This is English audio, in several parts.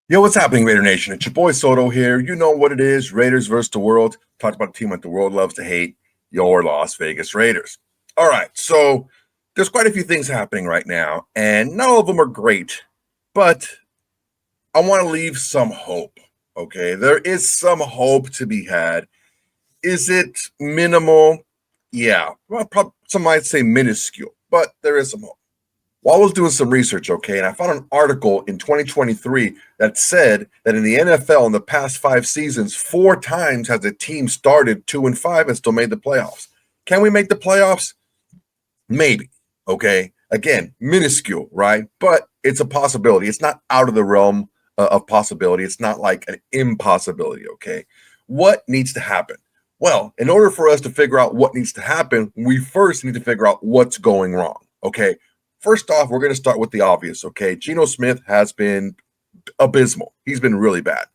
Yo, what's happening, Raider Nation? It's your boy Soto here. You know what it is, Raiders versus the world. Talked about a team that the world loves to hate, your Las Vegas Raiders. All right, so there's quite a few things happening right now, and not all of them are great, but I want to leave some hope, okay? There is some hope to be had. Is it minimal? Yeah, well, some might say minuscule, but there is some hope. Well, I was doing some research, okay, and I found an article in 2023 that said that in the NFL in the past 5 seasons, 4 times has a team started 2-5 and still made the playoffs. Can we make the playoffs? Maybe, okay. Again, minuscule, right? But it's a possibility. It's not out of the realm of possibility. It's not like an impossibility, okay. What needs to happen? Well, in order for us to figure out what needs to happen, we first need to figure out what's going wrong, okay. First off, we're going to start with the obvious, okay? Geno Smith has been abysmal. He's been really bad.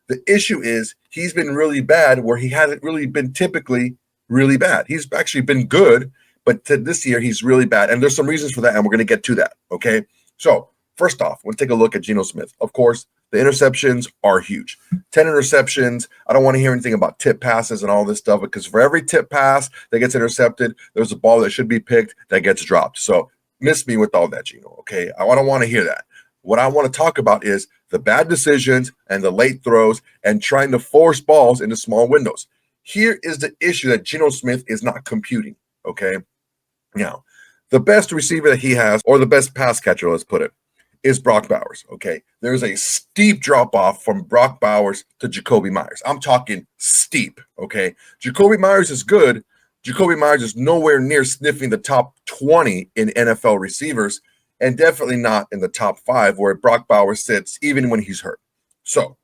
The issue is he's been really bad where he hasn't really been typically really bad. He's actually been good, but this year he's really bad. And there's some reasons for that, and we're going to get to that, okay? So first off, we'll take a look at Geno Smith. Of course, the interceptions are huge. 10 interceptions. I don't want to hear anything about tip passes and all this stuff because for every tip pass that gets intercepted, there's a ball that should be picked that gets dropped. So miss me with all that, Geno, okay? I don't want to hear that. What I want to talk about is the bad decisions and the late throws and trying to force balls into small windows. Here is the issue that Geno Smith is not computing, okay? Now, the best receiver that he has, or the best pass catcher, let's put it, is Brock Bowers, okay? There's a steep drop-off from Brock Bowers to Jakobi Meyers. I'm talking steep, okay? Jakobi Meyers is good. Jakobi Meyers is nowhere near sniffing the top 20 in NFL receivers and definitely not in the top 5 where Brock Bowers sits even when he's hurt. So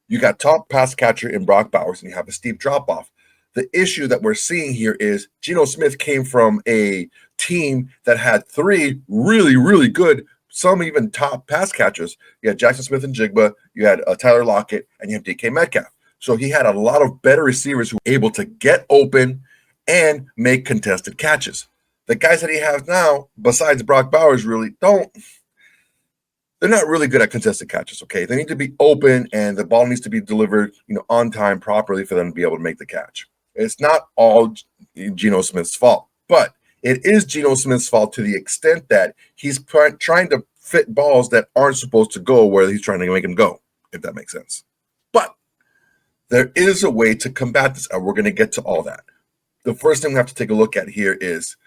you got top pass catcher in Brock Bowers and you have a steep drop-off. The issue that we're seeing here is Geno Smith came from a team that had 3 really, really good, some even top pass catchers. You had Jackson Smith and Jigba, you had Tyler Lockett, and you have DK Metcalf. So he had a lot of better receivers who were able to get open and make contested catches. The guys that he has now, besides Brock Bowers, really they're not really good at contested catches, okay? They need to be open and the ball needs to be delivered, on time properly for them to be able to make the catch. It's not all Geno Smith's fault, but it is Geno Smith's fault to the extent that he's trying to fit balls that aren't supposed to go where he's trying to make them go, if that makes sense. But there is a way to combat this, and we're going to get to all that. The first thing we have to take a look at here is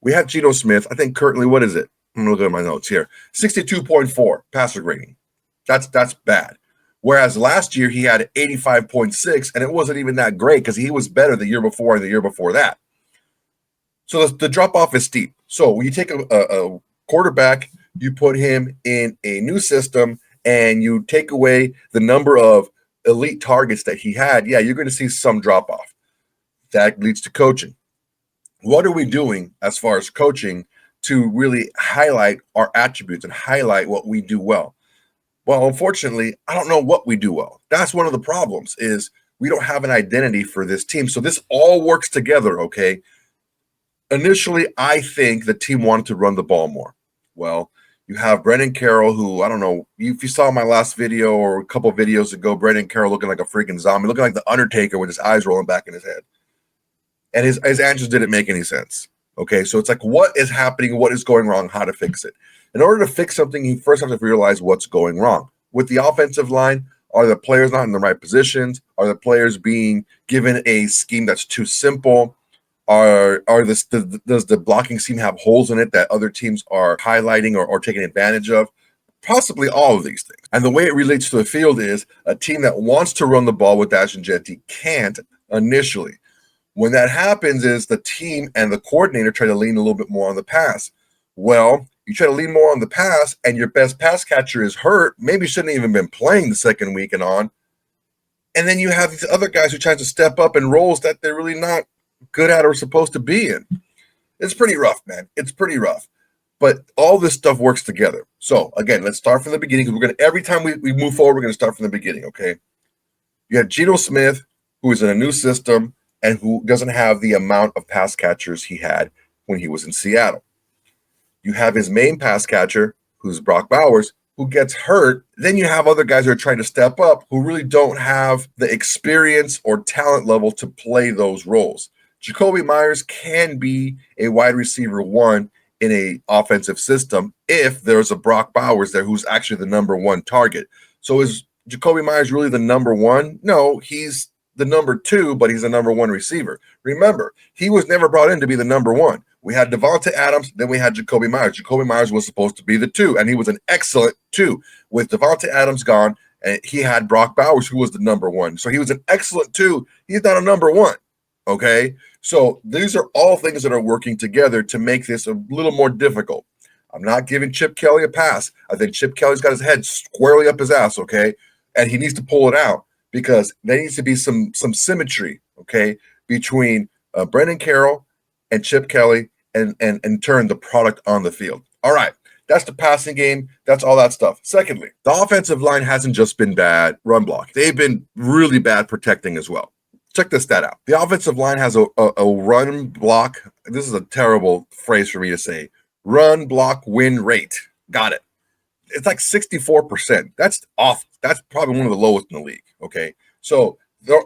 we have Geno Smith. I think currently, what is it? I'm looking at my notes here. 62.4 passer rating. That's bad. Whereas last year he had 85.6, and it wasn't even that great because he was better the year before and the year before that. So the drop-off is steep. So when you take a quarterback, you put him in a new system, and you take away the number of elite targets that he had, yeah, you're going to see some drop-off. That leads to coaching. What are we doing as far as coaching to really highlight our attributes and highlight what we do well? Well, unfortunately, I don't know what we do well. That's one of the problems is we don't have an identity for this team. So this all works together, okay? Initially, I think the team wanted to run the ball more. Well, you have Brendan Carroll, who, I don't know, if you saw my last video or a couple videos ago, Brendan Carroll looking like a freaking zombie, looking like the Undertaker with his eyes rolling back in his head. And his answers didn't make any sense. Okay, so it's like, what is happening? What is going wrong? How to fix it? In order to fix something, you first have to realize what's going wrong. With the offensive line, are the players not in the right positions? Are the players being given a scheme that's too simple? Does the blocking scheme have holes in it that other teams are highlighting or taking advantage of? Possibly all of these things. And the way it relates to the field is a team that wants to run the ball with Ashton and jeanty can't initially. When that happens is the team and the coordinator try to lean a little bit more on the pass. Well, you try to lean more on the pass and your best pass catcher is hurt, maybe shouldn't even been playing the second week and on. And then you have these other guys who try to step up in roles that they're really not good at or supposed to be in. It's pretty rough, man. It's pretty rough. But all this stuff works together. So, again, let's start from the beginning because every time we move forward, we're going to start from the beginning, okay? You have Geno Smith, who is in a new system, and who doesn't have the amount of pass catchers he had when he was in Seattle. You have his main pass catcher, who's Brock Bowers, who gets hurt, then you have other guys who are trying to step up who really don't have the experience or talent level to play those roles. Jakobi Meyers can be a wide receiver one in a offensive system if there's a Brock Bowers there who's actually the number one target. So is Jakobi Meyers really the number one? No, he's the number two, but he's the number one receiver. Remember, he was never brought in to be the number one. We had Devontae Adams, then we had Jakobi Meyers. Jakobi Meyers was supposed to be the two, and he was an excellent two. With Devontae Adams gone, and he had Brock Bowers, who was the number one. So he was an excellent two. He's not a number one. Okay? So these are all things that are working together to make this a little more difficult. I'm not giving Chip Kelly a pass. I think Chip Kelly's got his head squarely up his ass, okay? And he needs to pull it out because there needs to be some symmetry, okay, between Brendan Carroll and Chip Kelly and turn the product on the field. All right, that's the passing game. That's all that stuff. Secondly, the offensive line hasn't just been bad run block. They've been really bad protecting as well. Check this stat out. The offensive line has a run block. This is a terrible phrase for me to say. Run block win rate. Got it. It's like 64%. That's off. That's probably one of the lowest in the league. Okay. So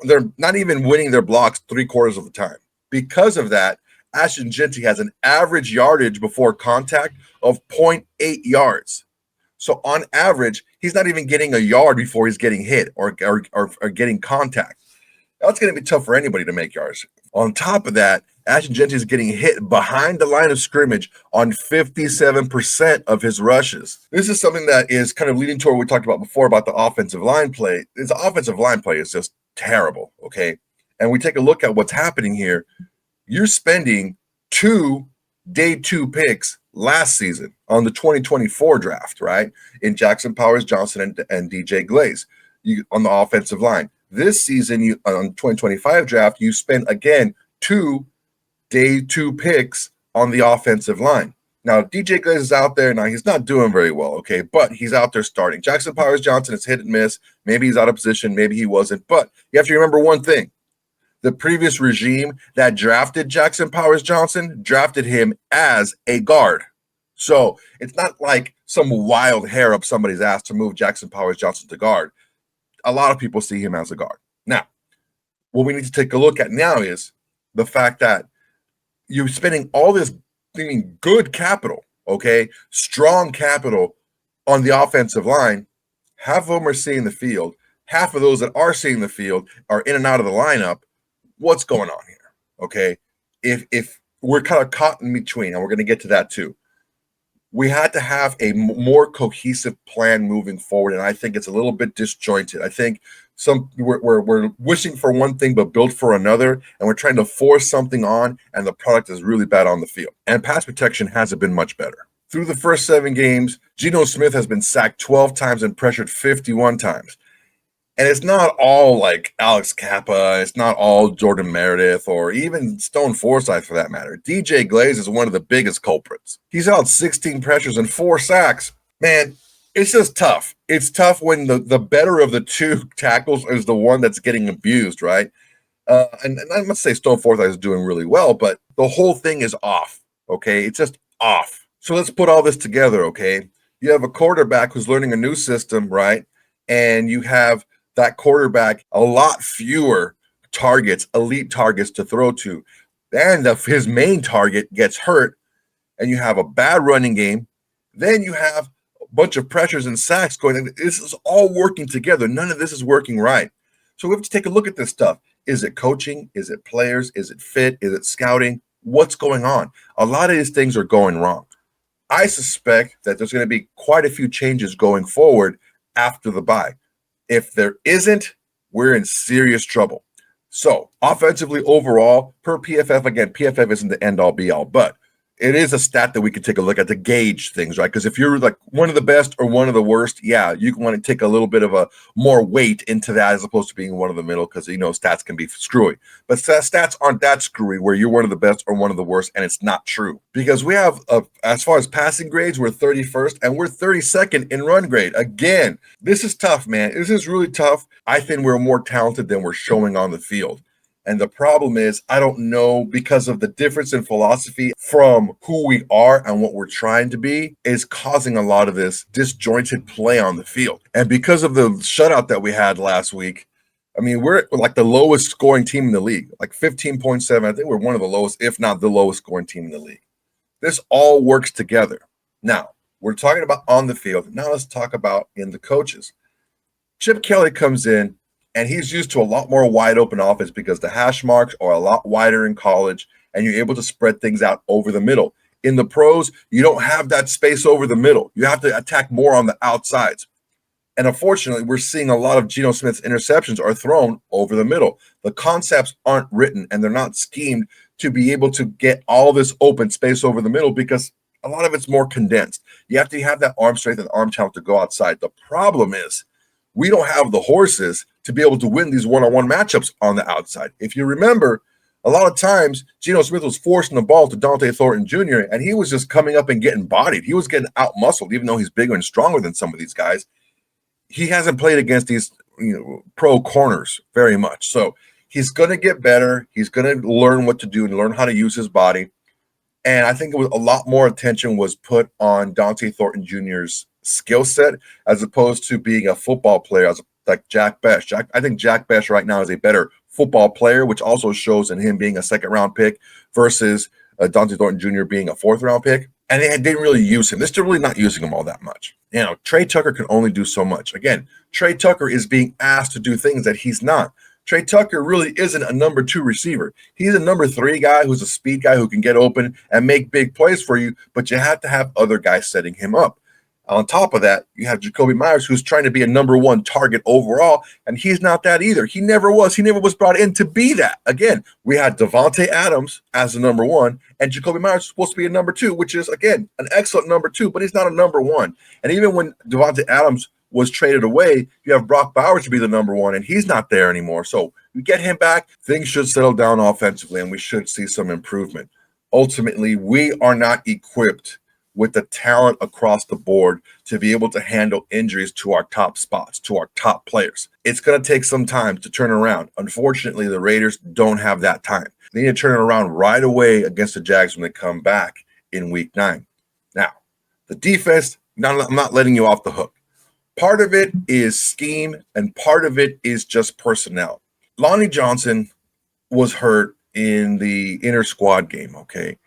they're not even winning their blocks 3/4 of the time. Because of that, Ashton Jeanty has an average yardage before contact of 0.8 yards. So on average, he's not even getting a yard before he's getting hit or getting contact. That's going to be tough for anybody to make yards. On top of that, Ashton Jeanty is getting hit behind the line of scrimmage on 57% of his rushes. This is something that is kind of leading to what we talked about before about the offensive line play. His offensive line play is just terrible, okay? And we take a look at what's happening here. You're spending 2 day 2 picks last season on the 2024 draft, right? In Jackson Powers-Johnson and DJ Glaze on the offensive line. This season, on 2025 draft, you spent, again, 2 day 2 picks on the offensive line. Now, DJ Glaze is out there. Now, he's not doing very well, okay, but he's out there starting. Jackson Powers-Johnson is hit and miss. Maybe he's out of position. Maybe he wasn't. But you have to remember one thing. The previous regime that drafted Jackson Powers-Johnson drafted him as a guard. So it's not like some wild hair up somebody's ass to move Jackson Powers-Johnson to guard. A lot of people see him as a guard. Now, what we need to take a look at now is the fact that you're spending all this good capital, okay, strong capital on the offensive line. Half of them are seeing the field. Half of those that are seeing the field are in and out of the lineup. What's going on here? Okay, if we're kind of caught in between, and we're going to get to that too. We had to have a more cohesive plan moving forward, and I think it's a little bit disjointed. I think we're wishing for one thing but built for another, and we're trying to force something on, and the product is really bad on the field. And pass protection hasn't been much better. Through the first 7 games, Geno Smith has been sacked 12 times and pressured 51 times. And it's not all like Alex Kappa. It's not all Jordan Meredith or even Stone Forsythe for that matter. DJ Glaze is one of the biggest culprits. He's out 16 pressures and 4 sacks. Man, it's just tough. It's tough when the better of the 2 tackles is the one that's getting abused, right? And I must say Stone Forsythe is doing really well, but the whole thing is off, okay? It's just off. So let's put all this together, okay? You have a quarterback who's learning a new system, right? And you have that quarterback a lot fewer targets, elite targets to throw to. And his main target gets hurt, and you have a bad running game. Then you have a bunch of pressures and sacks going. And this is all working together. None of this is working right. So we have to take a look at this stuff. Is it coaching? Is it players? Is it fit? Is it scouting? What's going on? A lot of these things are going wrong. I suspect that there's going to be quite a few changes going forward after the bye. If there isn't, we're in serious trouble. So offensively overall, per PFF, again, PFF isn't the end all be all, but it is a stat that we can take a look at to gauge things, right? Because if you're like one of the best or one of the worst, yeah, you want to take a little bit of a more weight into that as opposed to being one of the middle, because, you know, stats can be screwy. But stats aren't that screwy where you're one of the best or one of the worst, and it's not true. Because we have, as far as passing grades, we're 31st, and we're 32nd in run grade. Again, this is tough, man. This is really tough. I think we're more talented than we're showing on the field. And the problem is, I don't know, because of the difference in philosophy from who we are and what we're trying to be, is causing a lot of this disjointed play on the field. And because of the shutout that we had last week, I mean, we're like the lowest scoring team in the league, like 15.7. I think we're one of the lowest, if not the lowest scoring team in the league. This all works together. Now, we're talking about on the field. Now let's talk about in the coaches. Chip Kelly comes in, and he's used to a lot more wide open offense because the hash marks are a lot wider in college, and you're able to spread things out over the middle. In the pros, you don't have that space over the middle. You have to attack more on the outsides. And unfortunately, we're seeing a lot of Geno Smith's interceptions are thrown over the middle. The concepts aren't written, and they're not schemed to be able to get all this open space over the middle because a lot of it's more condensed. You have to have that arm strength and arm talent to go outside. The problem is we don't have the horses to be able to win these one-on-one matchups on the outside. If you remember, a lot of times Geno Smith was forcing the ball to Dante Thornton Jr., and he was just coming up and getting bodied. He was getting out-muscled, even though he's bigger and stronger than some of these guys. He hasn't played against these pro corners very much. So he's going to get better. He's going to learn what to do and learn how to use his body. And I think it was a lot more attention was put on Dante Thornton Jr.'s skill set as opposed to being a football player, like Jack Best. I think Jack Best right now is a better football player, which also shows in him being a second-round pick versus Dante Thornton Jr. being a fourth-round pick. And they didn't really use him. They're still really not using him all that much. Trey Tucker can only do so much. Again, Trey Tucker is being asked to do things that he's not. Trey Tucker really isn't a number 2 receiver. He's a number 3 guy who's a speed guy who can get open and make big plays for you, but you have to have other guys setting him up. On top of that, you have Jakobi Meyers, who's trying to be a number 1 target overall, and he's not that either. He never was. He never was brought in to be that. Again, we had Devontae Adams as the number 1, and Jakobi Meyers is supposed to be a number 2, which is, again, an excellent number 2, but he's not a number 1. And even when Devontae Adams was traded away, you have Brock Bowers to be the number 1, and he's not there anymore. So you get him back, things should settle down offensively, and we should see some improvement. Ultimately, we are not equipped with the talent across the board to be able to handle injuries to our top spots, to our top players. It's going to take some time to turn around. Unfortunately, the Raiders don't have that time. They need to turn it around right away against the Jags when they come back in Week 9. Now, the defense, I'm not letting you off the hook. Part of it is scheme, and part of it is just personnel. Lonnie Johnson was hurt in the inter-squad game, okay?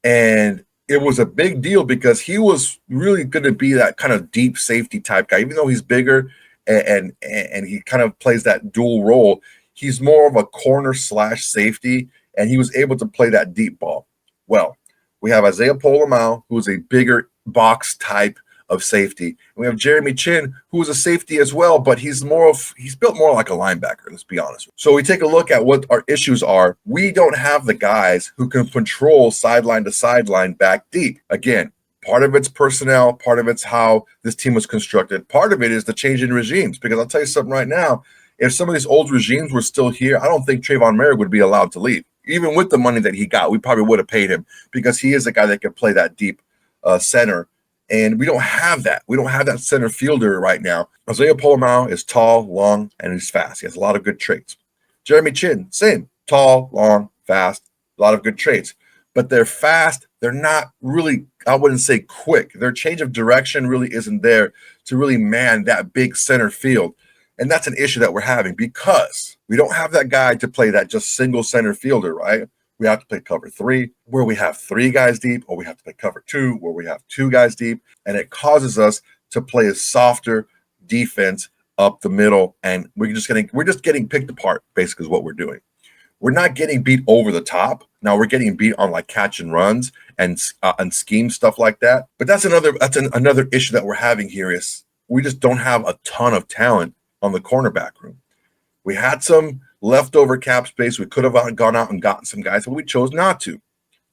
And it was a big deal because he was really going to be that kind of deep safety type guy. Even though he's bigger and he kind of plays that dual role, he's more of a corner / safety, and he was able to play that deep ball. Well, we have Isaiah Pola-Mao, who's a bigger box type of safety. And we have Jeremy Chin, who's a safety as well, but he's built more like a linebacker, let's be honest. So we take a look at what our issues are. We don't have the guys who can control sideline to sideline back deep. Again, part of it's personnel, part of it's how this team was constructed. Part of it is the change in regimes, because I'll tell you something right now, if some of these old regimes were still here, I don't think Trayvon Merrick would be allowed to leave. Even with the money that he got, we probably would have paid him because he is a guy that can play that deep center. And we don't have that. We don't have that center fielder right now. Isaiah Pola-Mao is tall, long, and he's fast. He has a lot of good traits. Jeremy Chin, same. Tall, long, fast, a lot of good traits. But they're fast. They're not really, I wouldn't say quick. Their change of direction really isn't there to really man that big center field. And that's an issue that we're having because we don't have that guy to play that just single center fielder, right? We have to play cover 3, where we have 3 guys deep, or we have to play cover 2, where we have 2 guys deep, and it causes us to play a softer defense up the middle, and we're just getting picked apart. Basically, is what we're doing. We're not getting beat over the top. Now we're getting beat on like catch and runs and scheme stuff like that. But that's another issue that we're having here is we just don't have a ton of talent on the cornerback room. We had some leftover cap space. We could have gone out and gotten some guys, but we chose not to.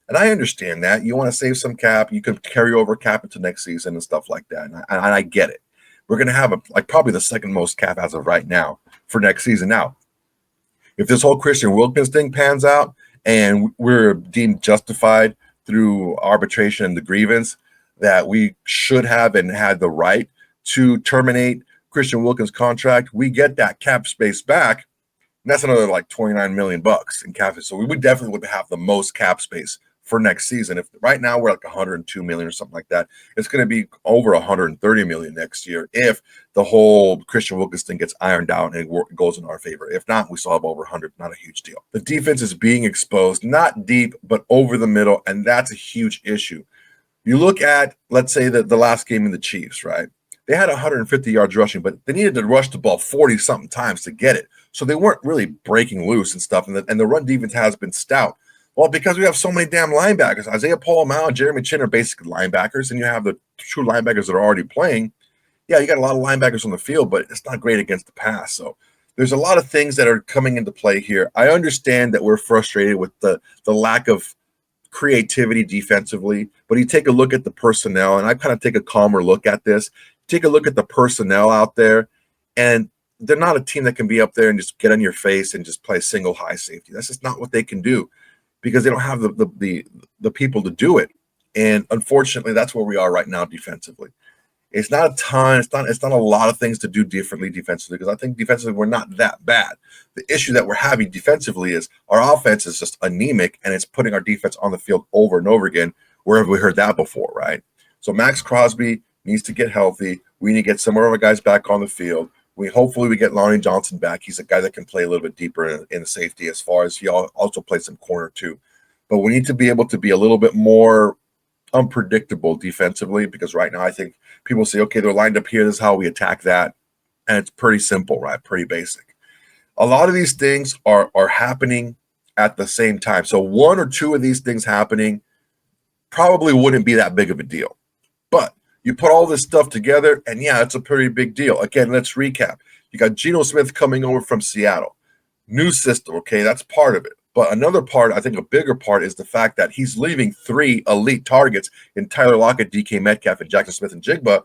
And I understand that. You want to save some cap. You can carry over cap into next season and stuff like that. And I get it. We're going to have probably the second most cap as of right now for next season. Now, if this whole Christian Wilkins thing pans out and we're deemed justified through arbitration and the grievance that we should have and had the right to terminate Christian Wilkins' contract, we get that cap space back. And that's another like 29 million bucks in cap space. So we would definitely would have the most cap space for next season. If right now we're like 102 million or something like that, it's going to be over 130 million next year if the whole Christian Wilkins gets ironed out and it goes in our favor. If not, we still have over 100. Not a huge deal. The defense is being exposed, not deep, but over the middle, and that's a huge issue. You look at, let's say, the last game in the Chiefs, right? They had 150 yards rushing, but they needed to rush the ball 40-something times to get it. So they weren't really breaking loose and stuff, and the run defense has been stout. Well, because we have so many damn linebackers. Isaiah Paul-Mao and Jeremy Chin are basically linebackers, and you have the true linebackers that are already playing. Yeah, you got a lot of linebackers on the field, but it's not great against the pass. So there's a lot of things that are coming into play here. I understand that we're frustrated with the lack of creativity defensively, but you take a look at the personnel, and I kind of take a calmer look at this. Take a look at the personnel out there, and they're not a team that can be up there and just get on your face and just play single high safety. That's just not what they can do because they don't have the people to do it. And unfortunately, that's where we are right now defensively. It's not a ton. It's not a lot of things to do differently defensively because I think defensively we're not that bad. The issue that we're having defensively is our offense is just anemic and it's putting our defense on the field over and over again. Where have we heard that before, right? So Maxx Crosby needs to get healthy. We need to get some of our guys back on the field. Hopefully we get Lonnie Johnson back. He's a guy that can play a little bit deeper in the safety as far as he also plays some corner too. But we need to be able to be a little bit more unpredictable defensively because right now I think people say, okay, they're lined up here. This is how we attack that. And it's pretty simple, right? Pretty basic. A lot of these things are happening at the same time. So one or two of these things happening probably wouldn't be that big of a deal. But you put all this stuff together, and yeah, it's a pretty big deal. Again, let's recap. You got Geno Smith coming over from Seattle. New system, okay, that's part of it. But another part, I think a bigger part, is the fact that he's leaving 3 elite targets in Tyler Lockett, DK Metcalf, and Jackson Smith-Njigba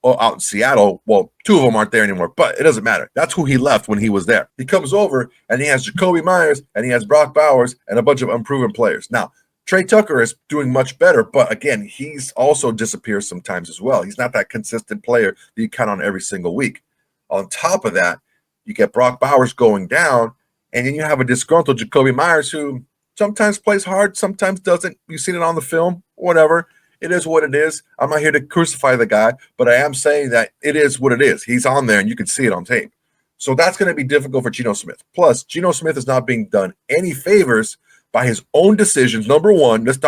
out in Seattle. Well, 2 of them aren't there anymore, but it doesn't matter. That's who he left when he was there. He comes over, and he has Jakobi Meyers, and he has Brock Bowers, and a bunch of unproven players. Now, Trey Tucker is doing much better, but again, he's also disappears sometimes as well. He's not that consistent player that you count on every single week. On top of that, you get Brock Bowers going down, and then you have a disgruntled Jakobi Meyers who sometimes plays hard, sometimes doesn't. You've seen it on the film, whatever. It is what it is. I'm not here to crucify the guy, but I am saying that it is what it is. He's on there, and you can see it on tape. So that's going to be difficult for Geno Smith. Plus, Geno Smith is not being done any favors by his own decisions. Number one, let's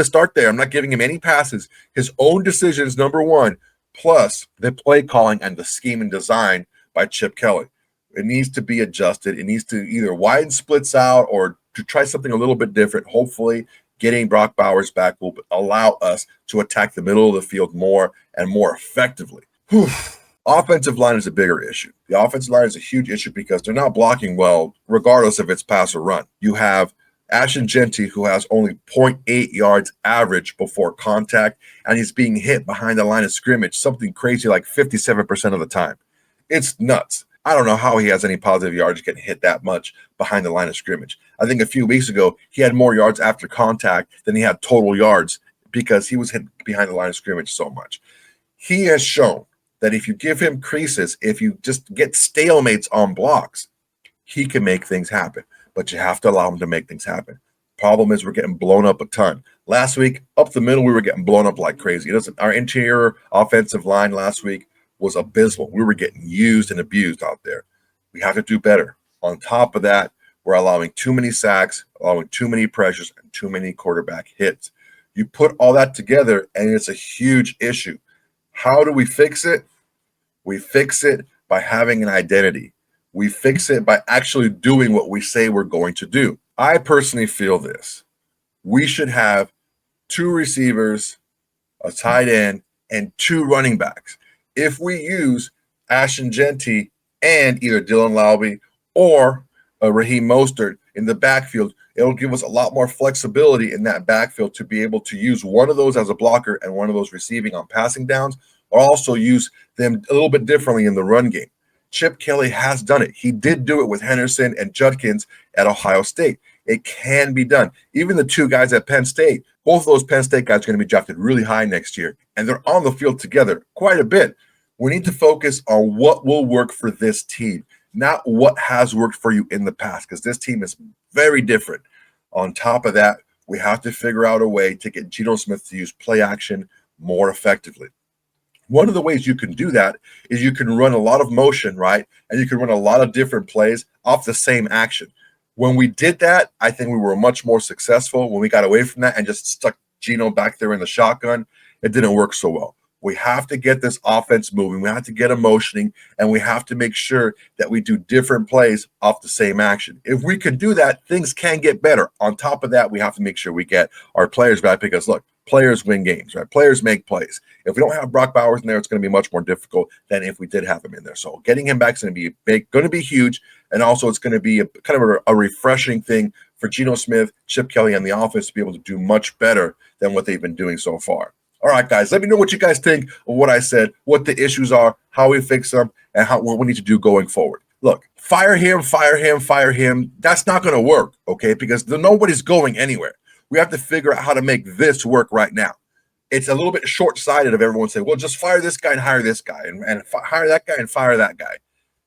start there. I'm not giving him any passes. His own decisions, number one, plus the play calling and the scheme and design by Chip Kelly. It needs to be adjusted. It needs to either widen splits out or to try something a little bit different. Hopefully, getting Brock Bowers back will allow us to attack the middle of the field more and more effectively. Offensive line is a bigger issue. The offensive line is a huge issue because they're not blocking well, regardless if it's pass or run. You have Ashton Jeanty, who has only 0.8 yards average before contact, and he's being hit behind the line of scrimmage, something crazy like 57% of the time. It's nuts. I don't know how he has any positive yards getting hit that much behind the line of scrimmage. I think a few weeks ago, he had more yards after contact than he had total yards because he was hit behind the line of scrimmage so much. He has shown that if you give him creases, if you just get stalemates on blocks, he can make things happen. But you have to allow him to make things happen. Problem is we're getting blown up a ton. Last week, up the middle, we were getting blown up like crazy. Our interior offensive line last week was abysmal. We were getting used and abused out there. We have to do better. On top of that, we're allowing too many sacks, allowing too many pressures, and too many quarterback hits. You put all that together, and it's a huge issue. How do we fix it? We fix it by having an identity. We fix it by actually doing what we say we're going to do. I personally feel this. We should have 2 receivers, a tight end, and 2 running backs. If we use Ashton Jeanty and either Dylan Laube or Raheem Mostert in the backfield, it'll give us a lot more flexibility in that backfield to be able to use one of those as a blocker and one of those receiving on passing downs, or also use them a little bit differently in the run game. Chip Kelly has done it. He did do it with Henderson and Judkins at Ohio State. It can be done. Even the 2 guys at Penn State, both of those Penn State guys are going to be drafted really high next year, and they're on the field together quite a bit. We need to focus on what will work for this team. not what has worked for you in the past, because this team is very different. On top of that, we have to figure out a way to get Geno Smith to use play action more effectively. One of the ways you can do that is you can run a lot of motion, right? And you can run a lot of different plays off the same action. When we did that, I think we were much more successful. When we got away from that and just stuck Geno back there in the shotgun, it didn't work so well. We have to get this offense moving. We have to get them motioning, and we have to make sure that we do different plays off the same action. If we can do that, things can get better. On top of that, we have to make sure we get our players back, because look, players win games, right? Players make plays. If we don't have Brock Bowers in there, it's going to be much more difficult than if we did have him in there. So getting him back is going to be huge, and also it's going to be kind of a refreshing thing for Geno Smith, Chip Kelly, and the offense to be able to do much better than what they've been doing so far. All right, guys, let me know what you guys think of what I said, what the issues are, how we fix them, and what we need to do going forward. Look, fire him. That's not going to work, okay, because nobody's going anywhere. We have to figure out how to make this work right now. It's a little bit short-sighted of everyone saying, well, just fire this guy and hire this guy, and hire that guy and fire that guy.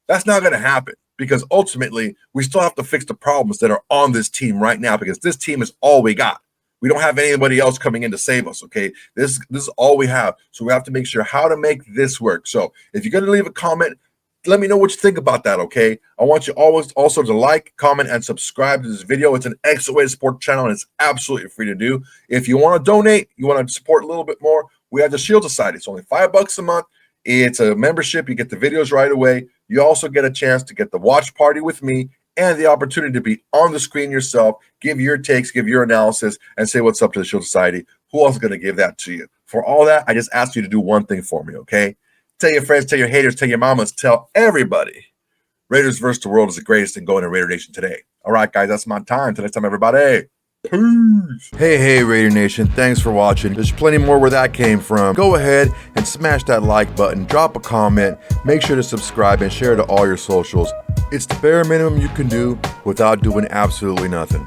That's not going to happen, because ultimately we still have to fix the problems that are on this team right now, because this team is all we got. We don't have anybody else coming in to save us, okay? This is all we have. So we have to make sure how to make this work. So if you're going to leave a comment, let me know what you think about that, okay? I want you always also to like, comment, and subscribe to this video. It's an excellent way to support the channel, and it's absolutely free to do. If you want to donate, you want to support a little bit more, we have the Shield Society. It's only $5 a month. It's a membership. You get the videos right away. You also get a chance to get the watch party with me and the opportunity to be on the screen yourself, give your takes, give your analysis, and say what's up to the Shield Society. Who else is going to give that to you? For all that, I just asked you to do one thing for me, okay? Tell your friends, tell your haters, tell your mamas, tell everybody. Raiders versus the world is the greatest thing going in Raider Nation today. All right, guys, that's my time. Till next time, everybody. Peace. Hey, Raider Nation. Thanks for watching. There's plenty more where that came from. Go ahead and smash that like button. Drop a comment. Make sure to subscribe and share to all your socials. It's the bare minimum you can do without doing absolutely nothing.